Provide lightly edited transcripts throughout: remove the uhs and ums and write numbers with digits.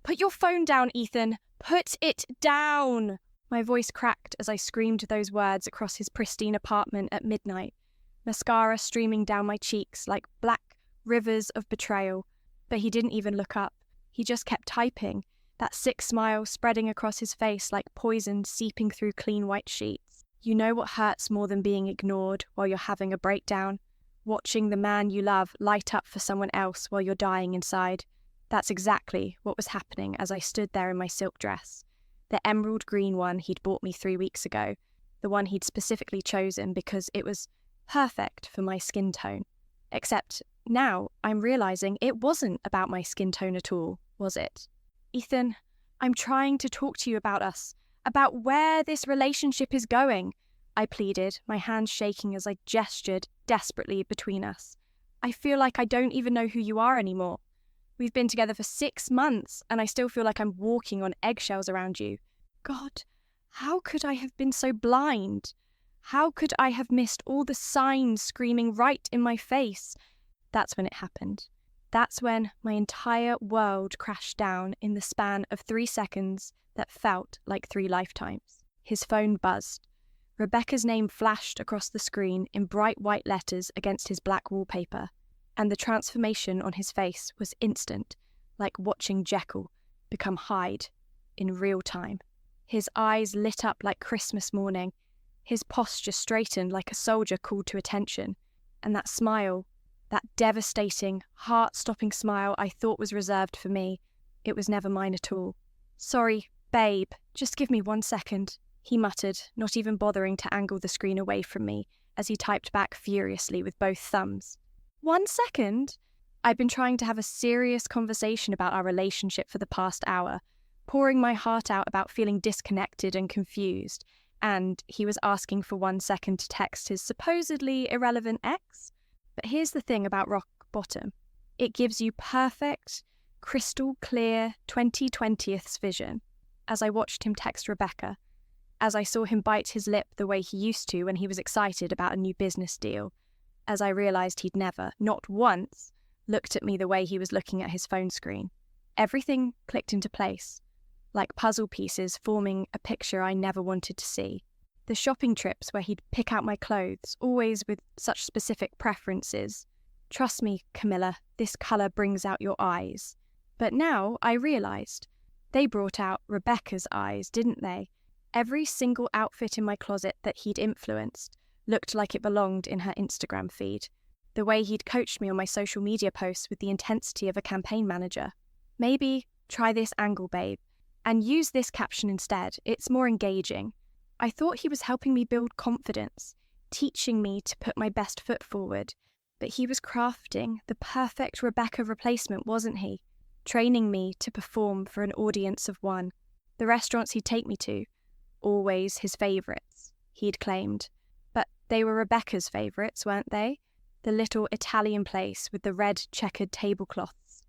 Put your phone down, Ethan. Put it down. My voice cracked as I screamed those words across his pristine apartment at midnight, mascara streaming down my cheeks like black rivers of betrayal. But he didn't even look up. He just kept typing, that sick smile spreading across his face like poison seeping through clean white sheets. You know what hurts more than being ignored while you're having a breakdown? Watching the man you love light up for someone else while you're dying inside. That's exactly what was happening as I stood there in my silk dress. The emerald green one he'd bought me 3 weeks ago, the one he'd specifically chosen because it was perfect for my skin tone. Except now I'm realizing it wasn't about my skin tone at all, was it? Ethan, I'm trying to talk to you about us, about where this relationship is going, I pleaded, my hands shaking as I gestured desperately between us. I feel like I don't even know who you are anymore. We've been together for 6 months, and I still feel like I'm walking on eggshells around you. God, how could I have been so blind? How could I have missed all the signs screaming right in my face? That's when it happened. That's when my entire world crashed down in the span of 3 seconds that felt like 3 lifetimes. His phone buzzed. Rebecca's name flashed across the screen in bright white letters against his black wallpaper, and the transformation on his face was instant, like watching Jekyll become Hyde in real time. His eyes lit up like Christmas morning, his posture straightened like a soldier called to attention, and that smile, that devastating, heart-stopping smile I thought was reserved for me, it was never mine at all. Sorry, babe, just give me 1 second, he muttered, not even bothering to angle the screen away from me as he typed back furiously with both thumbs. 1 second? I'd been trying to have a serious conversation about our relationship for the past hour, pouring my heart out about feeling disconnected and confused, and he was asking for 1 second to text his supposedly irrelevant ex? But here's the thing about rock bottom. It gives you perfect, crystal clear 2020th's vision. As I watched him text Rebecca, as I saw him bite his lip the way he used to when he was excited about a new business deal, as I realised he'd never, not once, looked at me the way he was looking at his phone screen. Everything clicked into place, like puzzle pieces forming a picture I never wanted to see. The shopping trips where he'd pick out my clothes, always with such specific preferences. Trust me, Camilla, this colour brings out your eyes. But now I realised. They brought out Rebecca's eyes, didn't they? Every single outfit in my closet that he'd influenced looked like it belonged in her Instagram feed. The way he'd coached me on my social media posts with the intensity of a campaign manager. Maybe try this angle, babe, and use this caption instead. It's more engaging. I thought he was helping me build confidence, teaching me to put my best foot forward, but he was crafting the perfect Rebecca replacement, wasn't he? Training me to perform for an audience of one. The restaurants he'd take me to, always his favourites, he'd claimed. But they were Rebecca's favourites, weren't they? The little Italian place with the red checkered tablecloths,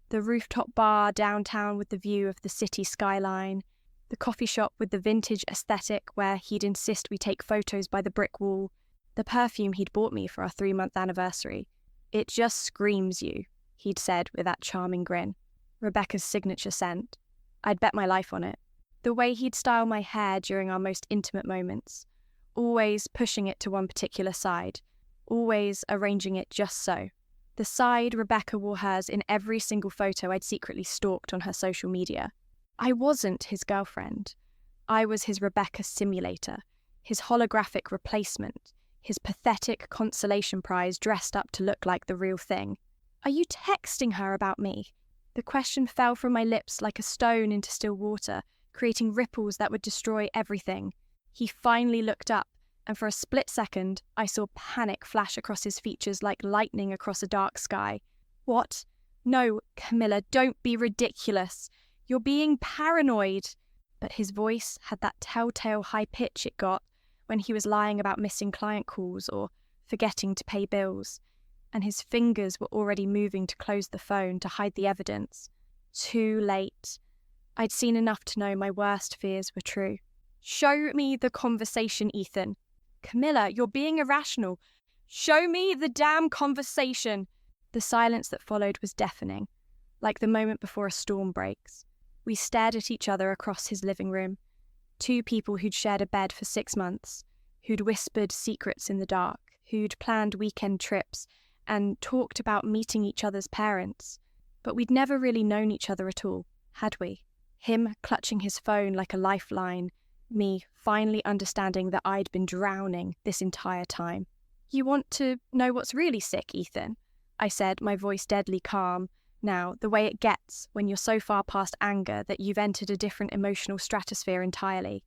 the rooftop bar downtown with the view of the city skyline, the coffee shop with the vintage aesthetic where he'd insist we take photos by the brick wall, the perfume he'd bought me for our 3-month anniversary. It just screams you, he'd said with that charming grin. Rebecca's signature scent. I'd bet my life on it. The way he'd style my hair during our most intimate moments, always pushing it to one particular side, always arranging it just so. The side Rebecca wore hers in every single photo I'd secretly stalked on her social media. I wasn't his girlfriend. I was his Rebecca simulator, his holographic replacement, his pathetic consolation prize dressed up to look like the real thing. Are you texting her about me? The question fell from my lips like a stone into still water, creating ripples that would destroy everything. He finally looked up, and for a split second, I saw panic flash across his features like lightning across a dark sky. What? No, Camilla, don't be ridiculous. You're being paranoid. But his voice had that telltale high pitch it got when he was lying about missing client calls or forgetting to pay bills, and his fingers were already moving to close the phone to hide the evidence. Too late. I'd seen enough to know my worst fears were true. Show me the conversation, Ethan. Camilla, you're being irrational. Show me the damn conversation. The silence that followed was deafening, like the moment before a storm breaks. We stared at each other across his living room. Two people who'd shared a bed for 6 months, who'd whispered secrets in the dark, who'd planned weekend trips and talked about meeting each other's parents. But we'd never really known each other at all, had we? Him clutching his phone like a lifeline, me finally understanding that I'd been drowning this entire time. "You want to know what's really sick, Ethan?" I said, my voice deadly calm, now, the way it gets when you're so far past anger that you've entered a different emotional stratosphere entirely.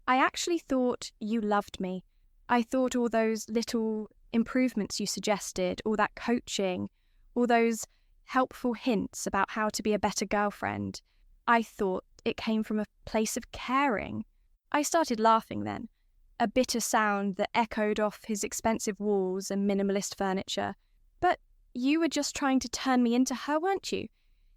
"I actually thought you loved me. I thought all those little improvements you suggested, all that coaching, all those helpful hints about how to be a better girlfriend, I thought it came from a place of caring." I started laughing then, a bitter sound that echoed off his expensive walls and minimalist furniture. "But you were just trying to turn me into her, weren't you?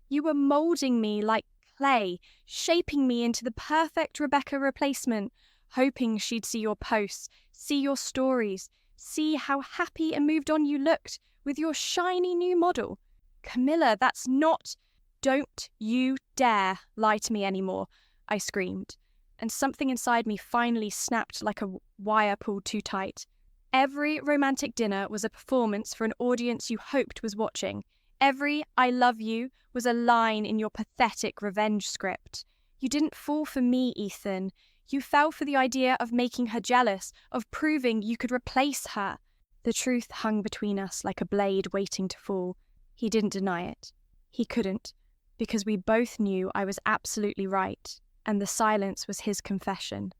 You were moulding me like clay, shaping me into the perfect Rebecca replacement, hoping she'd see your posts, see your stories, see how happy and moved on you looked with your shiny new model. Camilla, that's not—" "Don't you dare lie to me anymore," I screamed, and something inside me finally snapped like a wire pulled too tight. Every romantic dinner was a performance for an audience you hoped was watching. Every "I love you" was a line in your pathetic revenge script. You didn't fall for me, Ethan. You fell for the idea of making her jealous, of proving you could replace her. The truth hung between us like a blade waiting to fall. He didn't deny it. He couldn't, because we both knew I was absolutely right, and the silence was his confession.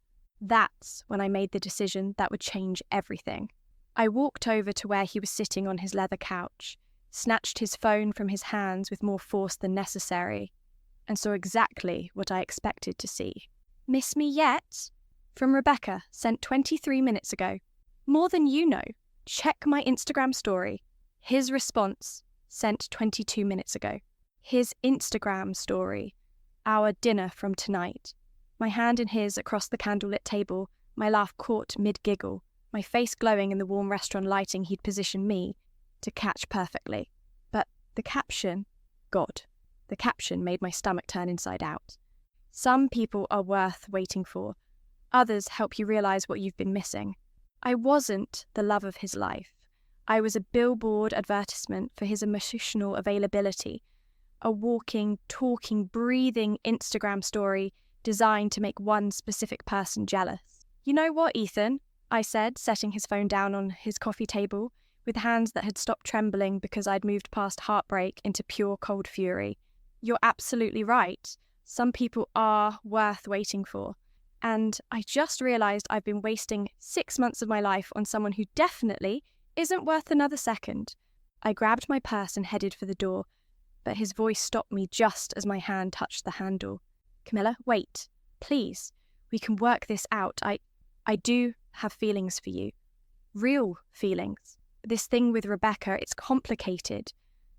That's when I made the decision that would change everything. I walked over to where he was sitting on his leather couch, snatched his phone from his hands with more force than necessary, and saw exactly what I expected to see. "Miss me yet?" From Rebecca, sent 23 minutes ago. "More than you know. Check my Instagram story." His response, sent 22 minutes ago. His Instagram story. Our dinner from tonight. My hand in his across the candlelit table, my laugh caught mid-giggle, my face glowing in the warm restaurant lighting he'd positioned me to catch perfectly. But the caption, God, the caption made my stomach turn inside out. "Some people are worth waiting for. Others help you realize what you've been missing." I wasn't the love of his life. I was a billboard advertisement for his emotional availability, a walking, talking, breathing Instagram story designed to make one specific person jealous. "You know what, Ethan?" I said, setting his phone down on his coffee table, with hands that had stopped trembling because I'd moved past heartbreak into pure cold fury. "You're absolutely right. Some people are worth waiting for. And I just realised I've been wasting 6 months of my life on someone who definitely isn't worth another second." I grabbed my purse and headed for the door, but his voice stopped me just as my hand touched the handle. "Camilla, wait. Please. We can work this out. I do have feelings for you. Real feelings. This thing with Rebecca, it's complicated.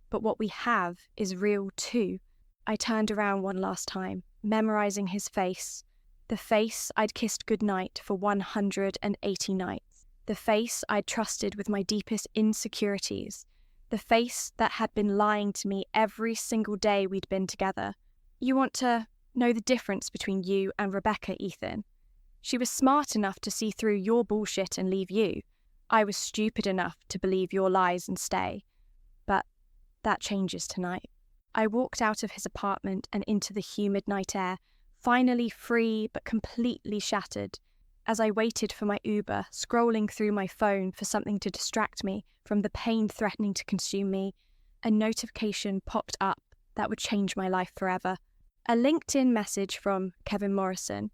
But what we have is real too." I turned around one last time, memorising his face. The face I'd kissed goodnight for 180 nights. The face I'd trusted with my deepest insecurities. The face that had been lying to me every single day we'd been together. "You want to know the difference between you and Rebecca, Ethan? She was smart enough to see through your bullshit and leave you. I was stupid enough to believe your lies and stay. But that changes tonight." I walked out of his apartment and into the humid night air, finally free but completely shattered. As I waited for my Uber, scrolling through my phone for something to distract me from the pain threatening to consume me, a notification popped up that would change my life forever. A LinkedIn message from Kevin Morrison,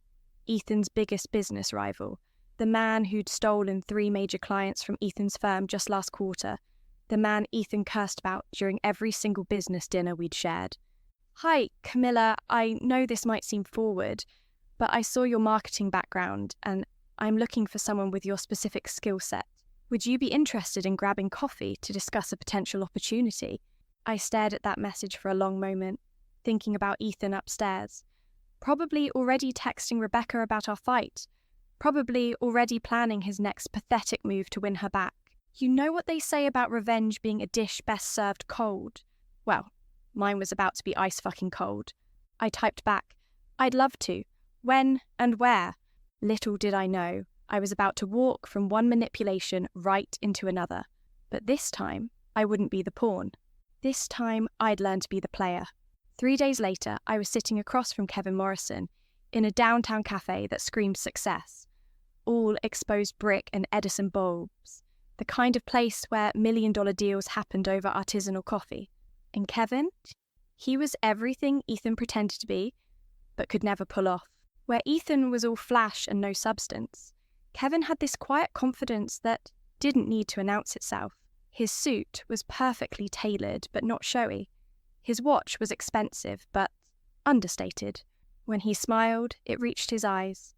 Ethan's biggest business rival, the man who'd stolen 3 major clients from Ethan's firm just last quarter, the man Ethan cursed about during every single business dinner we'd shared. "Hi, Camilla, I know this might seem forward, but I saw your marketing background and I'm looking for someone with your specific skill set. Would you be interested in grabbing coffee to discuss a potential opportunity?" I stared at that message for a long moment, thinking about Ethan upstairs. Probably already texting Rebecca about our fight. Probably already planning his next pathetic move to win her back. You know what they say about revenge being a dish best served cold? Well, mine was about to be ice fucking cold. I typed back, "I'd love to. When and where?" Little did I know, I was about to walk from one manipulation right into another. But this time, I wouldn't be the pawn. This time, I'd learn to be the player. 3 days later, I was sitting across from Kevin Morrison in a downtown cafe that screamed success. All exposed brick and Edison bulbs. The kind of place where million-dollar deals happened over artisanal coffee. And Kevin? He was everything Ethan pretended to be, but could never pull off. Where Ethan was all flash and no substance, Kevin had this quiet confidence that didn't need to announce itself. His suit was perfectly tailored but not showy. His watch was expensive but understated. When he smiled, it reached his eyes.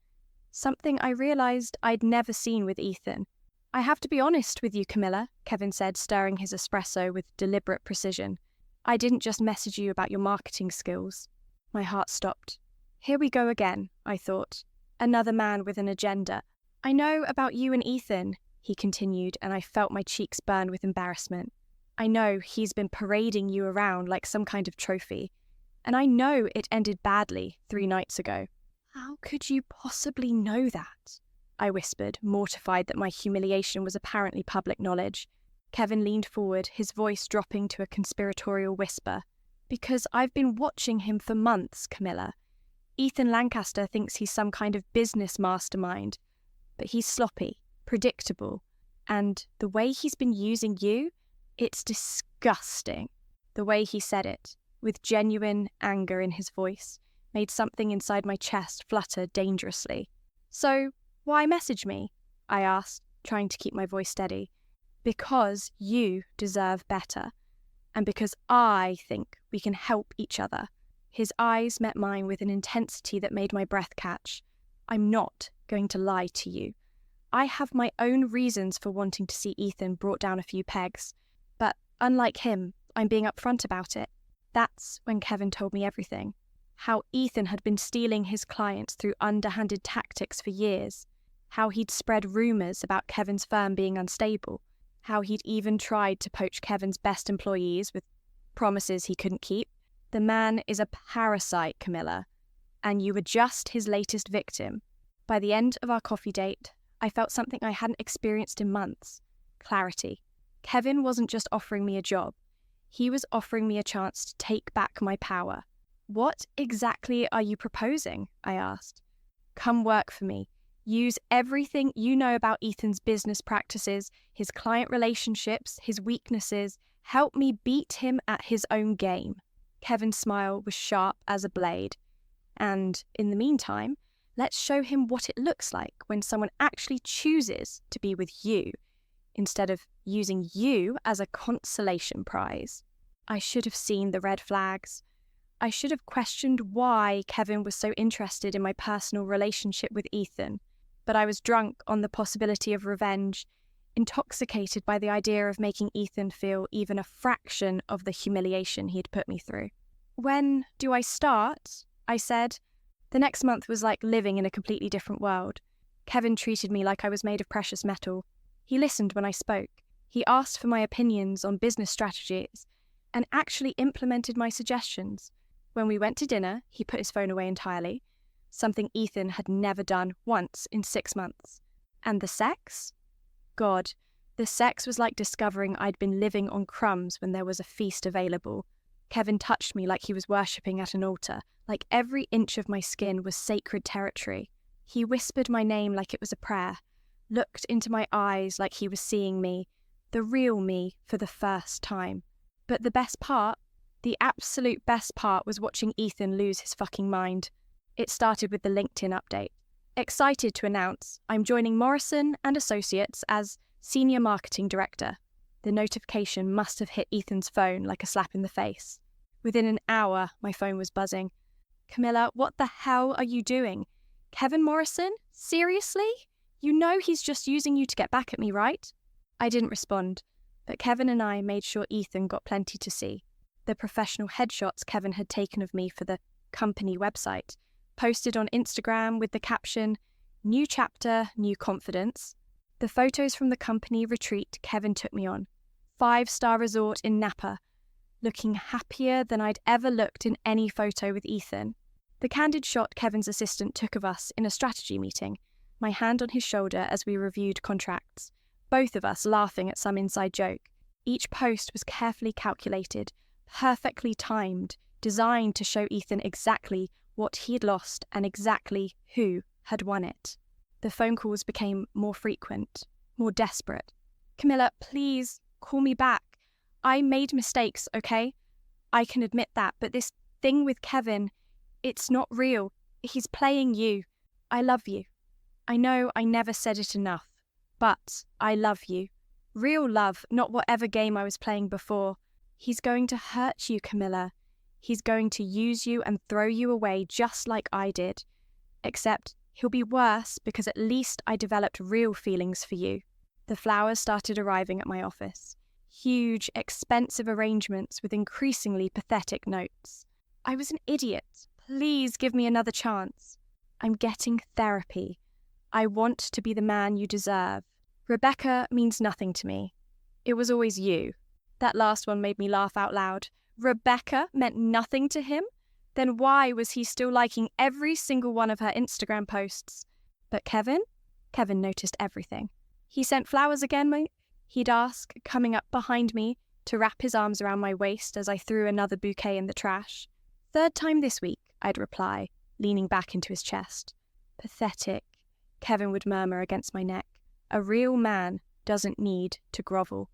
Something I realised I'd never seen with Ethan. "I have to be honest with you, Camilla," Kevin said, stirring his espresso with deliberate precision. "I didn't just message you about your marketing skills." My heart stopped. Here we go again, I thought. Another man with an agenda. "I know about you and Ethan," he continued, and I felt my cheeks burn with embarrassment. "I know he's been parading you around like some kind of trophy. And I know it ended badly 3 nights ago." "How could you possibly know that?" I whispered, mortified that my humiliation was apparently public knowledge. Kevin leaned forward, his voice dropping to a conspiratorial whisper. "Because I've been watching him for months, Camilla. Ethan Lancaster thinks he's some kind of business mastermind, but he's sloppy, predictable, and the way he's been using you, it's disgusting." The way he said it, with genuine anger in his voice, made something inside my chest flutter dangerously. "So, why message me?" I asked, trying to keep my voice steady. "Because you deserve better, and because I think we can help each other." His eyes met mine with an intensity that made my breath catch. "I'm not going to lie to you. I have my own reasons for wanting to see Ethan brought down a few pegs, but unlike him, I'm being upfront about it." That's when Kevin told me everything. How Ethan had been stealing his clients through underhanded tactics for years. How he'd spread rumours about Kevin's firm being unstable. How he'd even tried to poach Kevin's best employees with promises he couldn't keep. The man is a parasite, Camilla, and you were just his latest victim. By the end of our coffee date, I felt something I hadn't experienced in months. Clarity. Kevin wasn't just offering me a job. He was offering me a chance to take back my power. "What exactly are you proposing?" I asked. "Come work for me. Use everything you know about Ethan's business practices, his client relationships, his weaknesses. Help me beat him at his own game." Kevin's smile was sharp as a blade. "And in the meantime, let's show him what it looks like when someone actually chooses to be with you, instead of using you as a consolation prize." I should have seen the red flags. I should have questioned why Kevin was so interested in my personal relationship with Ethan. But I was drunk on the possibility of revenge, intoxicated by the idea of making Ethan feel even a fraction of the humiliation he'd put me through. "When do I start?" I said. The next month was like living in a completely different world. Kevin treated me like I was made of precious metal. He listened when I spoke. He asked for my opinions on business strategies and actually implemented my suggestions. When we went to dinner, he put his phone away entirely, something Ethan had never done once in 6 months. And the sex? God, the sex was like discovering I'd been living on crumbs when there was a feast available. Kevin touched me like he was worshipping at an altar, like every inch of my skin was sacred territory. He whispered my name like it was a prayer, looked into my eyes like he was seeing me, the real me, for the first time. But the best part, the absolute best part, was watching Ethan lose his fucking mind. It started with the LinkedIn update. "Excited to announce I'm joining Morrison & Associates as Senior Marketing Director." The notification must have hit Ethan's phone like a slap in the face. Within an hour, my phone was buzzing. "Camilla, what the hell are you doing? Kevin Morrison? Seriously? You know he's just using you to get back at me, right?" I didn't respond, but Kevin and I made sure Ethan got plenty to see. The professional headshots Kevin had taken of me for the company website, posted on Instagram with the caption, "New chapter, new confidence." The photos from the company retreat Kevin took me on. 5-star resort in Napa. looking happier than I'd ever looked in any photo with Ethan. The candid shot Kevin's assistant took of us in a strategy meeting, my hand on his shoulder as we reviewed contracts, both of us laughing at some inside joke. Each post was carefully calculated, perfectly timed, designed to show Ethan exactly what he'd lost and exactly who had won it. The phone calls became more frequent, more desperate. "Camilla, please, call me back. I made mistakes, okay? I can admit that, but this thing with Kevin, it's not real. He's playing you. I love you. I know I never said it enough, but I love you. Real love, not whatever game I was playing before. He's going to hurt you, Camilla. He's going to use you and throw you away just like I did. Except he'll be worse because at least I developed real feelings for you." The flowers started arriving at my office. Huge, expensive arrangements with increasingly pathetic notes. "I was an idiot. Please give me another chance. I'm getting therapy. I want to be the man you deserve. Rebecca means nothing to me. It was always you." That last one made me laugh out loud. Rebecca meant nothing to him? Then why was he still liking every single one of her Instagram posts? But Kevin? Kevin noticed everything. "He sent flowers again, mate?" he'd ask, coming up behind me to wrap his arms around my waist as I threw another bouquet in the trash. "Third time this week," I'd reply, leaning back into his chest. "Pathetic," Kevin would murmur against my neck. "A real man doesn't need to grovel.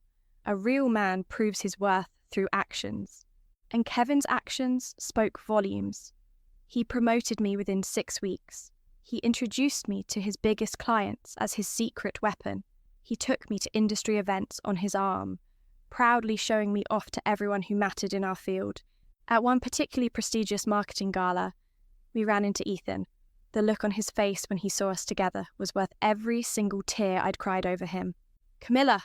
A real man proves his worth through actions." And Kevin's actions spoke volumes. He promoted me within 6 weeks. He introduced me to his biggest clients as his secret weapon. He took me to industry events on his arm, proudly showing me off to everyone who mattered in our field. At one particularly prestigious marketing gala, we ran into Ethan. The look on his face when he saw us together was worth every single tear I'd cried over him. "Camilla,"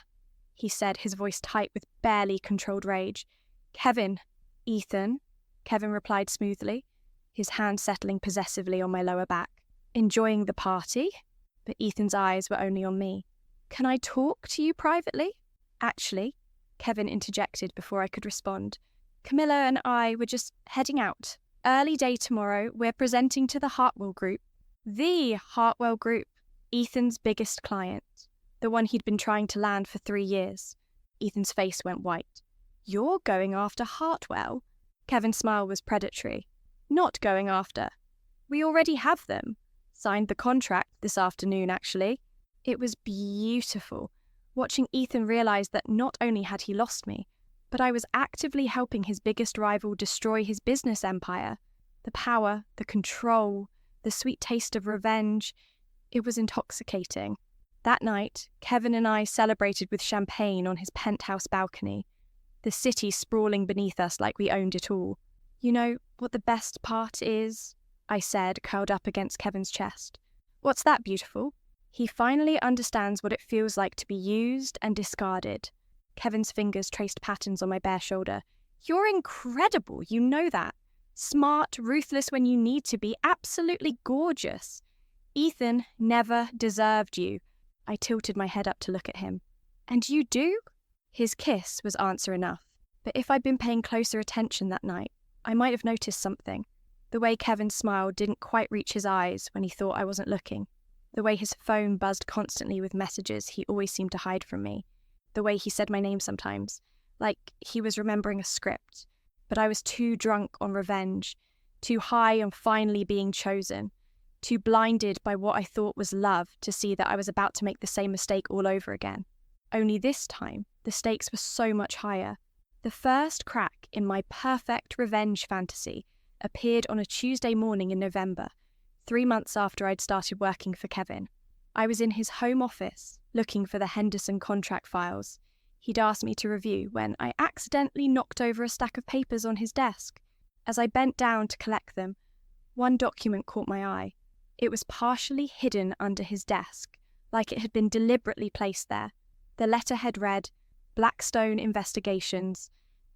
he said, his voice tight with barely controlled rage. "Kevin." "Ethan," Kevin replied smoothly, his hand settling possessively on my lower back. "Enjoying the party?" But Ethan's eyes were only on me. "Can I talk to you privately?" "Actually," Kevin interjected before I could respond, "Camilla and I were just heading out. Early day tomorrow, we're presenting to the Hartwell Group." The Hartwell Group, Ethan's biggest client, the one he'd been trying to land for 3 years. Ethan's face went white. "You're going after Hartwell?" Kevin's smile was predatory. "Not going after. We already have them. Signed the contract this afternoon, actually." It was beautiful, watching Ethan realize that not only had he lost me, but I was actively helping his biggest rival destroy his business empire. The power, the control, the sweet taste of revenge. It was intoxicating. That night, Kevin and I celebrated with champagne on his penthouse balcony, the city sprawling beneath us like we owned it all. "You know what the best part is?" I said, curled up against Kevin's chest. "What's that, beautiful?" "He finally understands what it feels like to be used and discarded." Kevin's fingers traced patterns on my bare shoulder. "You're incredible, you know that. Smart, ruthless when you need to be, absolutely gorgeous. Ethan never deserved you." I tilted my head up to look at him. "And you do?" His kiss was answer enough. But if I'd been paying closer attention that night, I might have noticed something. The way Kevin's smile didn't quite reach his eyes when he thought I wasn't looking. The way his phone buzzed constantly with messages he always seemed to hide from me. The way he said my name sometimes, like he was remembering a script. But I was too drunk on revenge, too high on finally being chosen, too blinded by what I thought was love to see that I was about to make the same mistake all over again. Only this time, the stakes were so much higher. The first crack in my perfect revenge fantasy appeared on a Tuesday morning in November, 3 months after I'd started working for Kevin. I was in his home office, looking for the Henderson contract files he'd asked me to review when I accidentally knocked over a stack of papers on his desk. As I bent down to collect them, one document caught my eye. It was partially hidden under his desk, like it had been deliberately placed there. The letterhead read, "Blackstone Investigations,"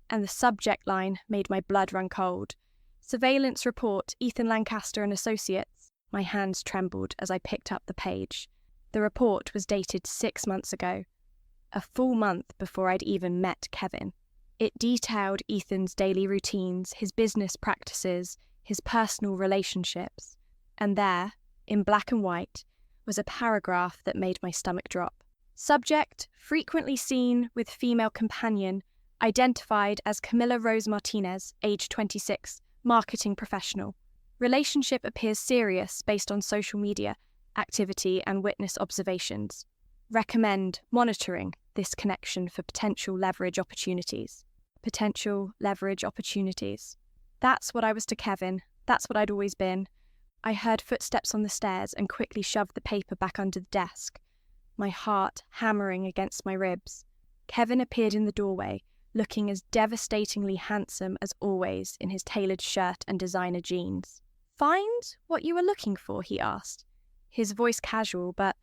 and the subject line made my blood run cold. "Surveillance Report, Ethan Lancaster and Associates." My hands trembled as I picked up the page. The report was dated 6 months ago, a full month before I'd even met Kevin. It detailed Ethan's daily routines, his business practices, his personal relationships. And there, in black and white, was a paragraph that made my stomach drop. Subject, frequently seen with female companion, identified as Camilla Rose Martinez, age 26, marketing professional. Relationship appears serious based on social media activity and witness observations. Recommend monitoring this connection for potential leverage opportunities. Potential leverage opportunities. That's what I was to Kevin. That's what I'd always been. I heard footsteps on the stairs and quickly shoved the paper back under the desk, my heart hammering against my ribs. Kevin appeared in the doorway, looking as devastatingly handsome as always in his tailored shirt and designer jeans. "Find what you were looking for?" he asked, his voice casual, but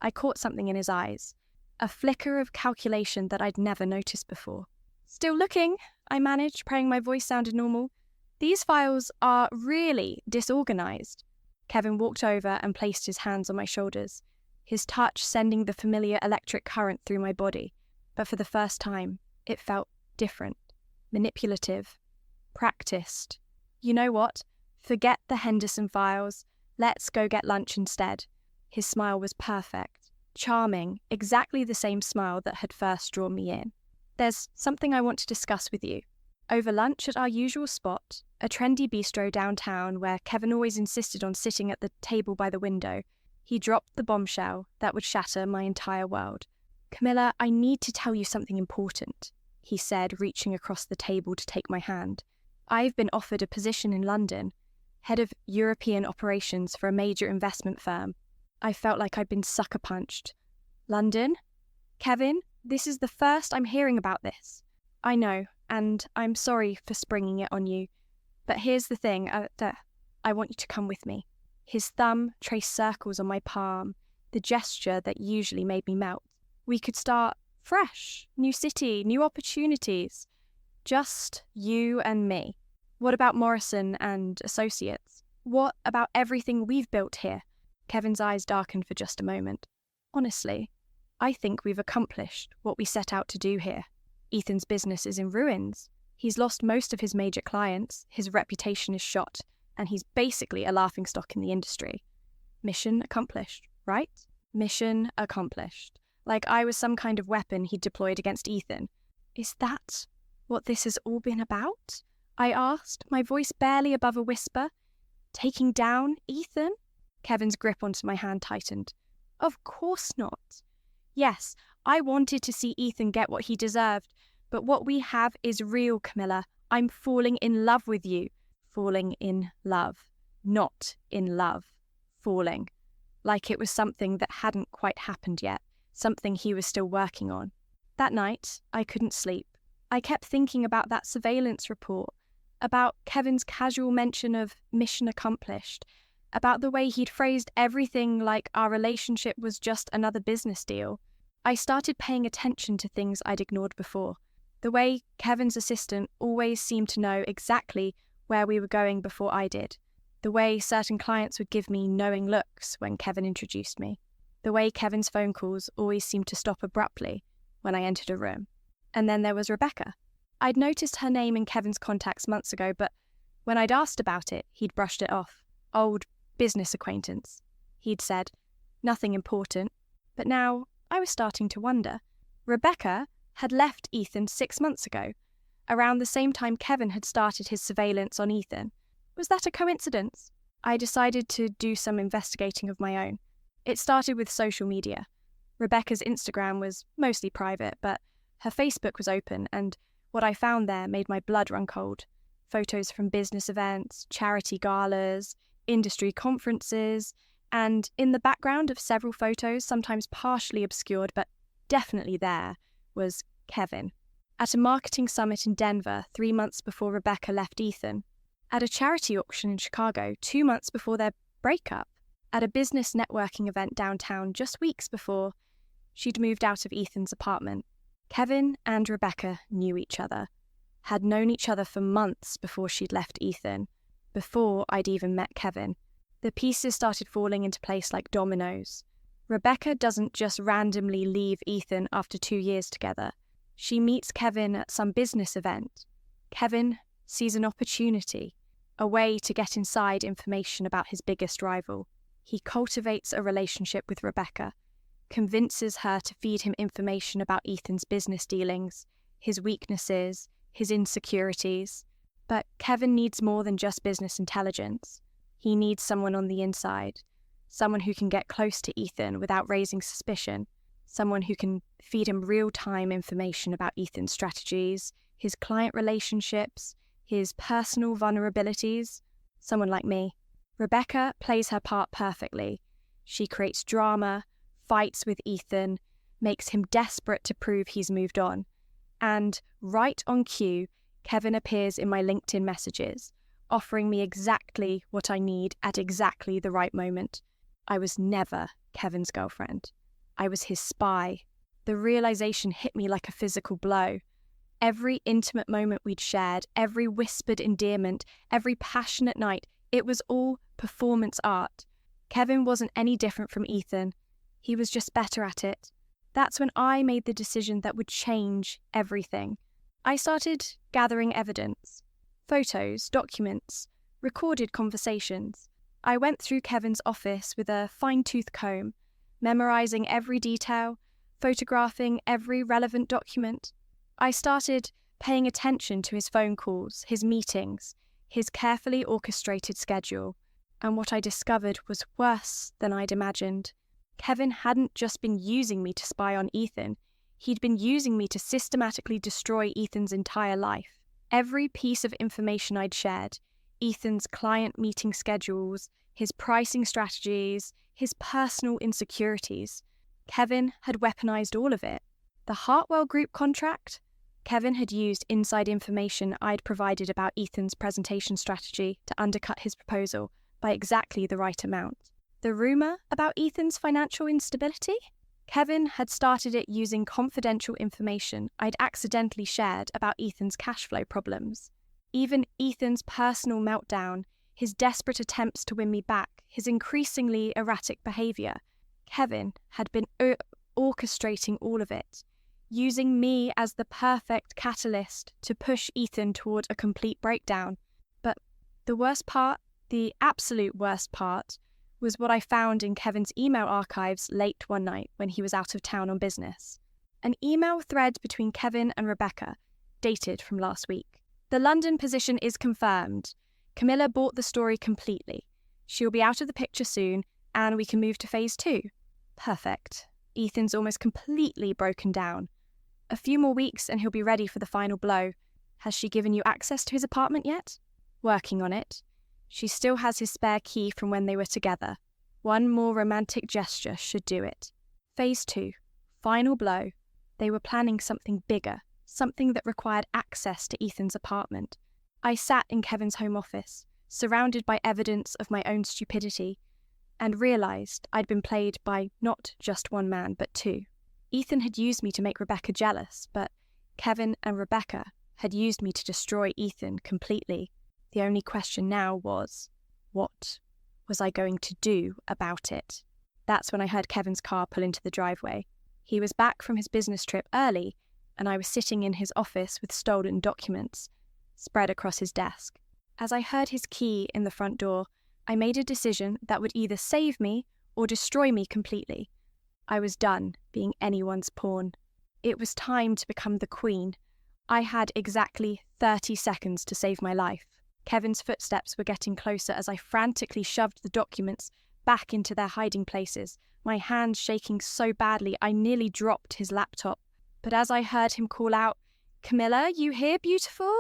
I caught something in his eyes, a flicker of calculation that I'd never noticed before. "Still looking," I managed, praying my voice sounded normal. "These files are really disorganized." Kevin walked over and placed his hands on my shoulders, his touch sending the familiar electric current through my body. But for the first time, it felt different, manipulative, practiced. "You know what? Forget the Henderson files. Let's go get lunch instead." His smile was perfect, charming, exactly the same smile that had first drawn me in. "There's something I want to discuss with you." Over lunch at our usual spot, a trendy bistro downtown where Kevin always insisted on sitting at the table by the window, he dropped the bombshell that would shatter my entire world. "Camilla, I need to tell you something important," he said, reaching across the table to take my hand. "I've been offered a position in London, head of European operations for a major investment firm." I felt like I'd been sucker punched. "London? Kevin, this is the first I'm hearing about this." "I know, and I'm sorry for springing it on you. But here's the thing, I want you to come with me." His thumb traced circles on my palm, the gesture that usually made me melt. "We could start fresh, new city, new opportunities. Just you and me. What about Morrison and Associates? What about everything we've built here?" Kevin's eyes darkened for just a moment. "Honestly, I think we've accomplished what we set out to do here. Ethan's business is in ruins. He's lost most of his major clients, his reputation is shot, and he's basically a laughingstock in the industry. Mission accomplished, right? Mission accomplished. Like I was some kind of weapon he'd deployed against Ethan. Is that what this has all been about?" I asked, my voice barely above a whisper. "Taking down Ethan?" Kevin's grip onto my hand tightened. "Of course not. Yes, I wanted to see Ethan get what he deserved, but what we have is real, Camilla. I'm falling in love with you." Falling in love. Not in love. Falling. Like it was something that hadn't quite happened yet, something he was still working on. That night, I couldn't sleep. I kept thinking about that surveillance report, about Kevin's casual mention of mission accomplished, about the way he'd phrased everything like our relationship was just another business deal. I started paying attention to things I'd ignored before. The way Kevin's assistant always seemed to know exactly where we were going before I did. The way certain clients would give me knowing looks when Kevin introduced me. The way Kevin's phone calls always seemed to stop abruptly when I entered a room. And then there was Rebecca. I'd noticed her name in Kevin's contacts months ago, but when I'd asked about it, he'd brushed it off. "Old business acquaintance," he'd said. "Nothing important." But now I was starting to wonder. Rebecca had left Ethan 6 months ago, around the same time Kevin had started his surveillance on Ethan. Was that a coincidence? I decided to do some investigating of my own. It started with social media. Rebecca's Instagram was mostly private, but her Facebook was open, and what I found there made my blood run cold. Photos from business events, charity galas, industry conferences, and in the background of several photos, sometimes partially obscured but definitely there, was Kevin. At a marketing summit in Denver 3 months before Rebecca left Ethan. At a charity auction in Chicago 2 months before their breakup. At a business networking event downtown just weeks before she'd moved out of Ethan's apartment. Kevin and Rebecca knew each other, had known each other for months before she'd left Ethan, before I'd even met Kevin. The pieces started falling into place like dominoes. Rebecca doesn't just randomly leave Ethan after 2 years together. She meets Kevin at some business event. Kevin sees an opportunity, a way to get inside information about his biggest rival. He cultivates a relationship with Rebecca, convinces her to feed him information about Ethan's business dealings, his weaknesses, his insecurities. But Kevin needs more than just business intelligence. He needs someone on the inside, someone who can get close to Ethan without raising suspicion, someone who can feed him real-time information about Ethan's strategies, his client relationships, his personal vulnerabilities, someone like me. Rebecca plays her part perfectly. She creates drama, fights with Ethan, makes him desperate to prove he's moved on. And right on cue, Kevin appears in my LinkedIn messages, offering me exactly what I need at exactly the right moment. I was never Kevin's girlfriend. I was his spy. The realization hit me like a physical blow. Every intimate moment we'd shared, every whispered endearment, every passionate night, it was all performance art. Kevin wasn't any different from Ethan. He was just better at it. That's when I made the decision that would change everything. I started gathering evidence. Photos, documents, recorded conversations. I went through Kevin's office with a fine-tooth comb, memorizing every detail, photographing every relevant document. I started paying attention to his phone calls, his meetings, his carefully orchestrated schedule, and what I discovered was worse than I'd imagined. Kevin hadn't just been using me to spy on Ethan, he'd been using me to systematically destroy Ethan's entire life. Every piece of information I'd shared, Ethan's client meeting schedules, his pricing strategies, his personal insecurities, Kevin had weaponized all of it. The Hartwell Group contract? Kevin had used inside information I'd provided about Ethan's presentation strategy to undercut his proposal by exactly the right amount. The rumour about Ethan's financial instability? Kevin had started it using confidential information I'd accidentally shared about Ethan's cash flow problems. Even Ethan's personal meltdown, his desperate attempts to win me back, his increasingly erratic behaviour, Kevin had been orchestrating all of it, using me as the perfect catalyst to push Ethan toward a complete breakdown. But the worst part, the absolute worst part, was what I found in Kevin's email archives late one night when he was out of town on business. An email thread between Kevin and Rebecca, dated from last week. The London position is confirmed. Camilla bought the story completely. She'll be out of the picture soon, and we can move to phase 2. Perfect. Ethan's almost completely broken down. A few more weeks and he'll be ready for the final blow. Has she given you access to his apartment yet? Working on it. She still has his spare key from when they were together. One more romantic gesture should do it. Phase 2. Final blow. They were planning something bigger, something that required access to Ethan's apartment. I sat in Kevin's home office, surrounded by evidence of my own stupidity, and realised I'd been played by not just one man, but 2. Ethan had used me to make Rebecca jealous, but Kevin and Rebecca had used me to destroy Ethan completely. The only question now was, what was I going to do about it? That's when I heard Kevin's car pull into the driveway. He was back from his business trip early, and I was sitting in his office with stolen documents spread across his desk. As I heard his key in the front door, I made a decision that would either save me or destroy me completely. I was done being anyone's pawn. It was time to become the queen. I had exactly 30 seconds to save my life. Kevin's footsteps were getting closer as I frantically shoved the documents back into their hiding places, my hands shaking so badly I nearly dropped his laptop. But as I heard him call out, "Camilla, you here, beautiful?"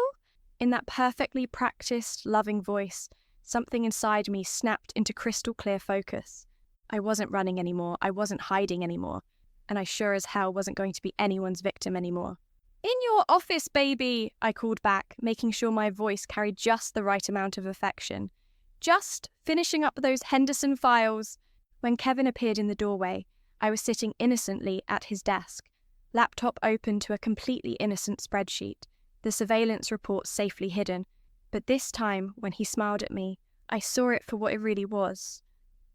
in that perfectly practiced, loving voice, something inside me snapped into crystal clear focus. I wasn't running anymore, I wasn't hiding anymore, and I sure as hell wasn't going to be anyone's victim anymore. "In your office, baby," I called back, making sure my voice carried just the right amount of affection. "Just finishing up those Henderson files." When Kevin appeared in the doorway, I was sitting innocently at his desk, laptop open to a completely innocent spreadsheet, the surveillance report safely hidden. But this time, when he smiled at me, I saw it for what it really was,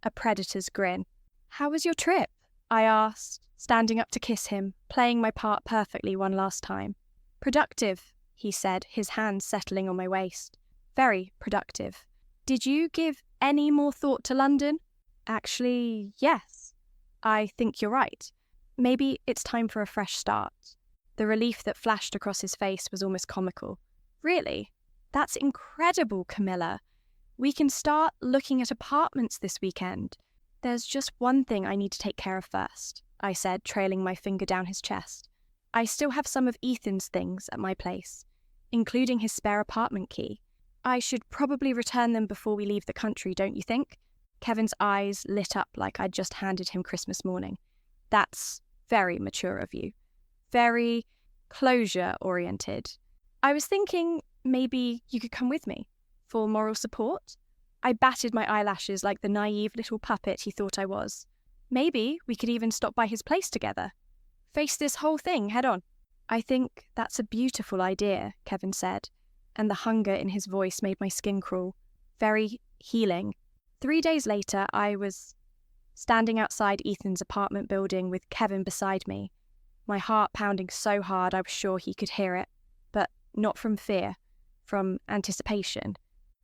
a predator's grin. "How was your trip?" I asked, standing up to kiss him, playing my part perfectly one last time. "Productive," he said, his hands settling on my waist. "Very productive. Did you give any more thought to London?" "Actually, yes. I think you're right. Maybe it's time for a fresh start." The relief that flashed across his face was almost comical. "Really? That's incredible, Camilla. We can start looking at apartments this weekend." "There's just one thing I need to take care of first," I said, trailing my finger down his chest. "I still have some of Ethan's things at my place, including his spare apartment key. I should probably return them before we leave the country, don't you think?" Kevin's eyes lit up like I'd just handed him Christmas morning. "That's very mature of you. Very closure-oriented. I was thinking maybe you could come with me for moral support." I batted my eyelashes like the naive little puppet he thought I was. "Maybe we could even stop by his place together. Face this whole thing head on." "I think that's a beautiful idea," Kevin said, and the hunger in his voice made my skin crawl. Very healing. 3 days later, I was standing outside Ethan's apartment building with Kevin beside me, my heart pounding so hard I was sure he could hear it, but not from fear, from anticipation.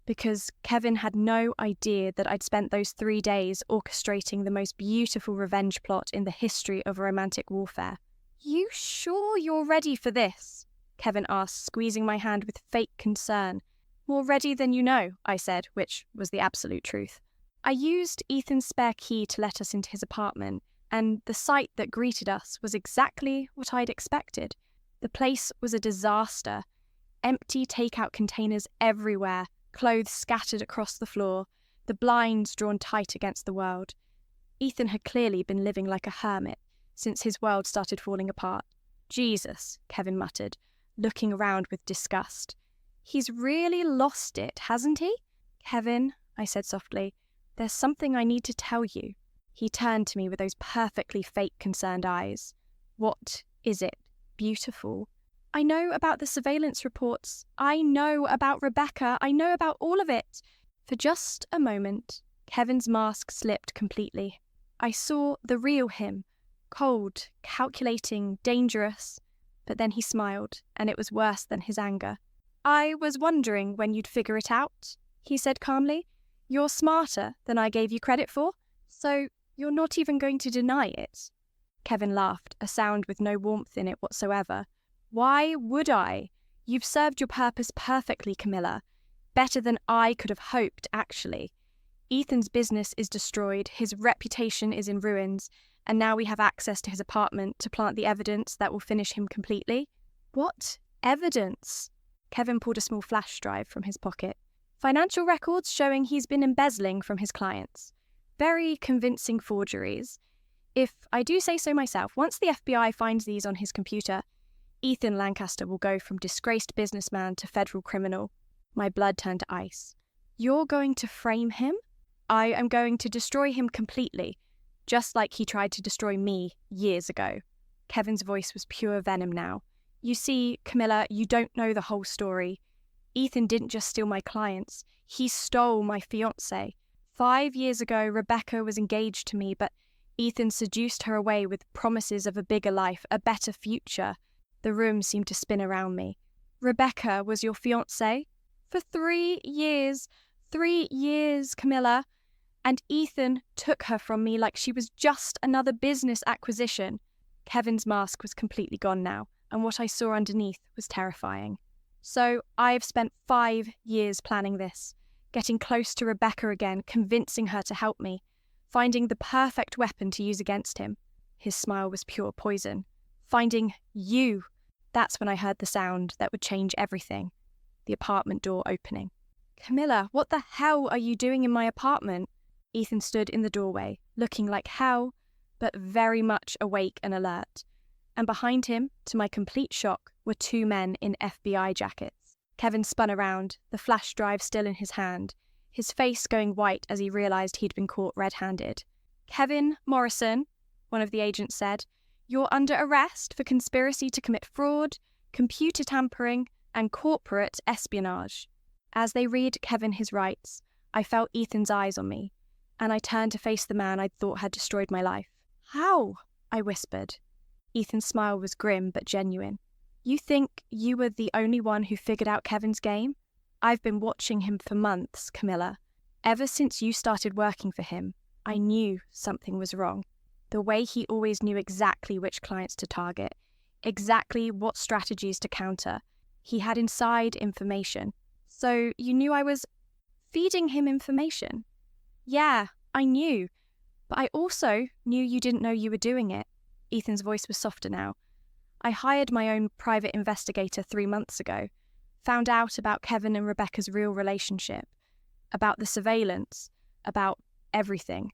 Because Kevin had no idea that I'd spent those 3 days orchestrating the most beautiful revenge plot in the history of romantic warfare. "You sure you're ready for this?" Kevin asked, squeezing my hand with fake concern. "More ready than you know," I said, which was the absolute truth. I used Ethan's spare key to let us into his apartment, and the sight that greeted us was exactly what I'd expected. The place was a disaster. Empty takeout containers everywhere, clothes scattered across the floor, the blinds drawn tight against the world. Ethan had clearly been living like a hermit since his world started falling apart. "Jesus," Kevin muttered, looking around with disgust. "He's really lost it, hasn't he?" "Kevin," I said softly, "there's something I need to tell you." He turned to me with those perfectly fake concerned eyes. "What is it? Beautiful?" "I know about the surveillance reports. I know about Rebecca. I know about all of it." For just a moment, Kevin's mask slipped completely. I saw the real him, cold, calculating, dangerous. But then he smiled, and it was worse than his anger. "I was wondering when you'd figure it out," he said calmly. "You're smarter than I gave you credit for, so you're not even going to deny it." Kevin laughed, a sound with no warmth in it whatsoever. "Why would I? You've served your purpose perfectly, Camilla. Better than I could have hoped, actually. Ethan's business is destroyed, his reputation is in ruins, and now we have access to his apartment to plant the evidence that will finish him completely." "What evidence?" Kevin pulled a small flash drive from his pocket. "Financial records showing he's been embezzling from his clients. Very convincing forgeries. If I do say so myself, once the FBI finds these on his computer, Ethan Lancaster will go from disgraced businessman to federal criminal." My blood turned to ice. "You're going to frame him?" "I am going to destroy him completely, just like he tried to destroy me years ago." Kevin's voice was pure venom now. "You see, Camilla, you don't know the whole story. Ethan didn't just steal my clients. He stole my fiancée. 5 years ago, Rebecca was engaged to me, but Ethan seduced her away with promises of a bigger life, a better future." The room seemed to spin around me. "Rebecca was your fiancée? For 3 years. 3 years, Camilla. And Ethan took her from me like she was just another business acquisition." Kevin's mask was completely gone now, and what I saw underneath was terrifying. "So I've spent 5 years planning this, getting close to Rebecca again, convincing her to help me, finding the perfect weapon to use against him." His smile was pure poison. "Finding you." That's when I heard the sound that would change everything. The apartment door opening. "Camilla, what the hell are you doing in my apartment?" Ethan stood in the doorway, looking like hell, but very much awake and alert. And behind him, to my complete shock, were 2 men in FBI jackets. Kevin spun around, the flash drive still in his hand, his face going white as he realized he'd been caught red-handed. "Kevin Morrison," one of the agents said, "you're under arrest for conspiracy to commit fraud, computer tampering, and corporate espionage." As they read Kevin his rights, I felt Ethan's eyes on me, and I turned to face the man I'd thought had destroyed my life. "How?" I whispered. Ethan's smile was grim but genuine. You think you were the only one who figured out Kevin's game? I've been watching him for months, Camilla. Ever since you started working for him, I knew something was wrong. The way he always knew exactly which clients to target, exactly what strategies to counter. He had inside information. So you knew I was feeding him information? Yeah, I knew. But I also knew you didn't know you were doing it. Ethan's voice was softer now. I hired my own private investigator 3 months ago, found out about Kevin and Rebecca's real relationship, about the surveillance, about everything.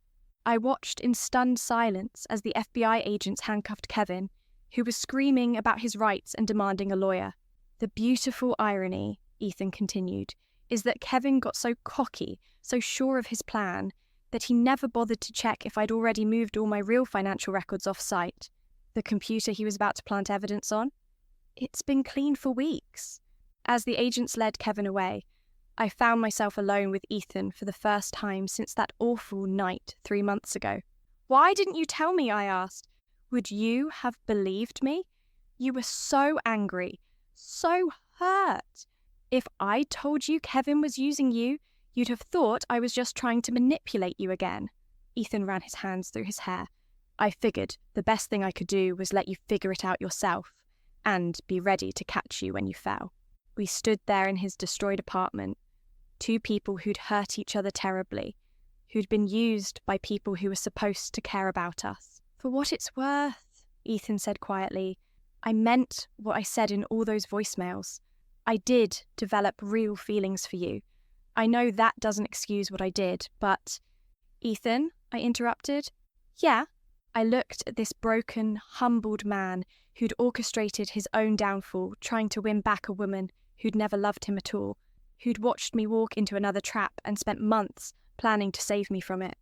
I watched in stunned silence as the FBI agents handcuffed Kevin, who was screaming about his rights and demanding a lawyer. The beautiful irony, Ethan continued, is that Kevin got so cocky, so sure of his plan, that he never bothered to check if I'd already moved all my real financial records off-site. The computer he was about to plant evidence on? It's been clean for weeks. As the agents led Kevin away, I found myself alone with Ethan for the first time since that awful night 3 months ago. Why didn't you tell me? I asked. Would you have believed me? You were so angry, so hurt. If I told you Kevin was using you, you'd have thought I was just trying to manipulate you again. Ethan ran his hands through his hair. I figured the best thing I could do was let you figure it out yourself and be ready to catch you when you fell. We stood there in his destroyed apartment, 2 people who'd hurt each other terribly, who'd been used by people who were supposed to care about us. For what it's worth, Ethan said quietly, I meant what I said in all those voicemails. I did develop real feelings for you. I know that doesn't excuse what I did, but... Ethan, I interrupted. Yeah. I looked at this broken, humbled man who'd orchestrated his own downfall, trying to win back a woman who'd never loved him at all, who'd watched me walk into another trap and spent months planning to save me from it.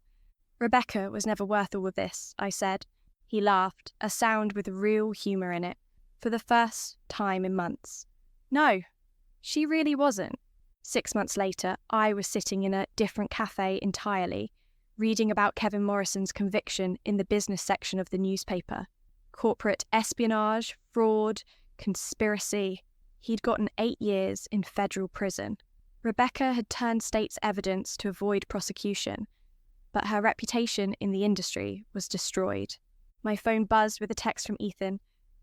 Rebecca was never worth all of this, I said. He laughed, a sound with real humour in it, for the first time in months. No, she really wasn't. 6 months later, I was sitting in a different cafe entirely, reading about Kevin Morrison's conviction in the business section of the newspaper. Corporate espionage, fraud, conspiracy. He'd gotten 8 years in federal prison. Rebecca had turned state's evidence to avoid prosecution, but her reputation in the industry was destroyed. My phone buzzed with a text from Ethan.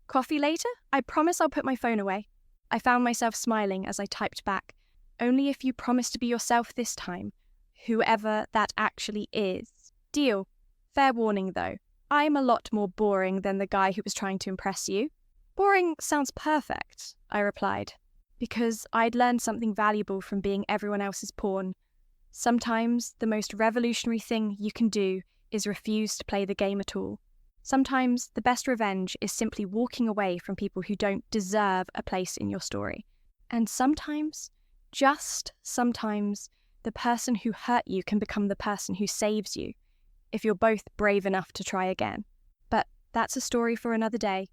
Coffee later? I promise I'll put my phone away. I found myself smiling as I typed back. Only if you promise to be yourself this time, whoever that actually is. Deal. Fair warning, though. I'm a lot more boring than the guy who was trying to impress you. Boring sounds perfect, I replied, because I'd learned something valuable from being everyone else's pawn. Sometimes the most revolutionary thing you can do is refuse to play the game at all. Sometimes the best revenge is simply walking away from people who don't deserve a place in your story. And sometimes, just sometimes, the person who hurt you can become the person who saves you, if you're both brave enough to try again. But that's a story for another day.